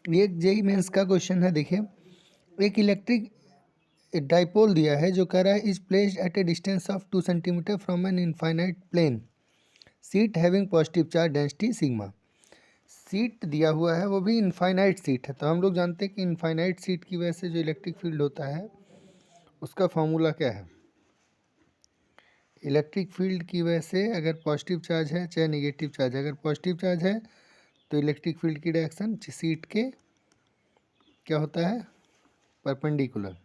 ये JEE mains का question है। देखिए, एक इलेक्ट्रिक डाइपोल दिया है जो कह रहा है is placed at a distance of 2 centimetre from an infinite plane, sheet having positive charge density sigma. Sheet दिया हुआ है, वो भी इनफाइनाइट सीट है। तो हम लोग जानते हैं कि इनफाइनाइट सीट की वजह से जो इलेक्ट्रिक फील्ड होता है उसका फॉर्मूला क्या है। इलेक्ट्रिक फील्ड की वजह से अगर पॉजिटिव चार्ज है चाहे नेगेटिव चार्ज है, अगर पॉजिटिव चार्ज है तो इलेक्ट्रिक फील्ड की डायरेक्शन सीट के क्या होता है, परपेंडिकुलर,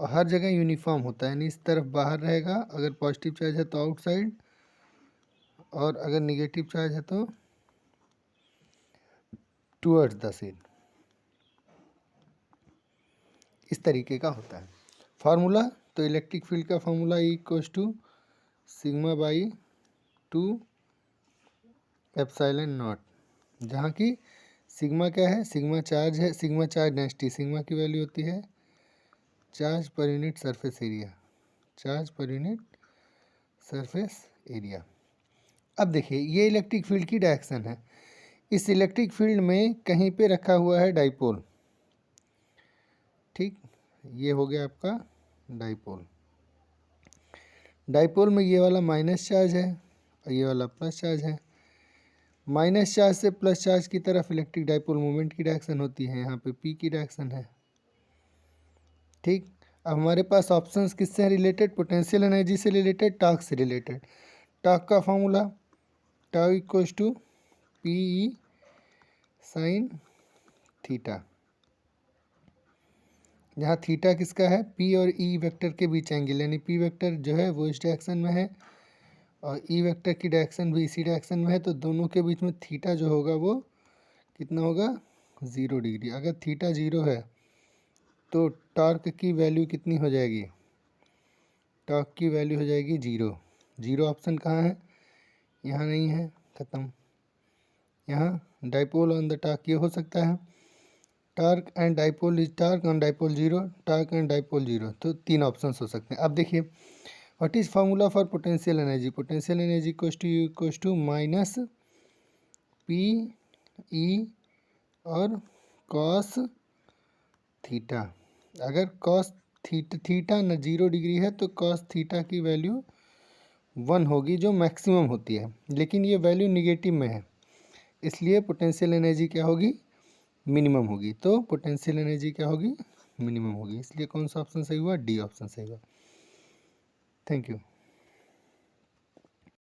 और हर जगह यूनिफॉर्म होता है, यानी इस तरफ बाहर रहेगा अगर पॉजिटिव चार्ज है तो आउटसाइड, और अगर नेगेटिव चार्ज है तो टूवर्ड्स द सीट। इस तरीके का होता है फार्मूला। तो इलेक्ट्रिक फील्ड का formula E equals to sigma by 2 epsilon naught, जहाँ की सिग्मा क्या है, सिग्मा चार्ज है, सिग्मा चार्ज डेंसिटी, सिग्मा की वैल्यू होती है charge per unit surface area, charge per unit surface area. अब देखिए, ये इलेक्ट्रिक फील्ड की डायरेक्शन है। इस इलेक्ट्रिक फील्ड में कहीं पे रखा हुआ है डाइपोल, ठीक, ये हो गया आपका डाइपोल। डाइपोल में ये वाला माइनस चार्ज है और ये वाला प्लस चार्ज है। माइनस चार्ज से प्लस चार्ज की तरफ इलेक्ट्रिक डाइपोल मोमेंट की डायरेक्शन होती है, यहाँ पे पी की डायरेक्शन है, ठीक। अब हमारे पास ऑप्शंस किससे रिलेटेड, पोटेंशियल एनर्जी से रिलेटेड, टॉर्क से रिलेटेड। टॉर्क का formula tau equals to P E sine theta, जहाँ थीटा किसका है, पी और ई वेक्टर के बीच एंगल, यानी पी वेक्टर जो है वो इस डायरेक्शन में है और ई वेक्टर की डायरेक्शन भी इसी डायरेक्शन में है, तो दोनों के बीच में थीटा जो होगा वो कितना होगा, 0 डिग्री। अगर थीटा 0 है तो टॉर्क की वैल्यू कितनी हो जाएगी, टॉर्क की वैल्यू हो जाएगी 0। 0 ऑप्शन कहाँ है, यहाँ नहीं है, ख़त्म। यहाँ डाइपोल ऑन द टॉर्क ये हो सकता है, torque and dipole is torque on dipole 0, torque and dipole 0, तो 3 ऑप्शन हो सकते हैं। अब देखिए, what is formula for potential energy, potential energy equals to minus P E और कॉस थीटा। अगर कॉस थीटा न 0 डिग्री है तो कॉस थीटा की वैल्यू 1 होगी जो मैक्सिमम होती है, लेकिन ये वैल्यू निगेटिव में है, इसलिए पोटेंशियल एनर्जी क्या होगी, मिनिमम होगी। तो पोटेंशियल एनर्जी क्या होगी, मिनिमम होगी, इसलिए कौन सा ऑप्शन सही हुआ, डी ऑप्शन सही हुआ। Thank you.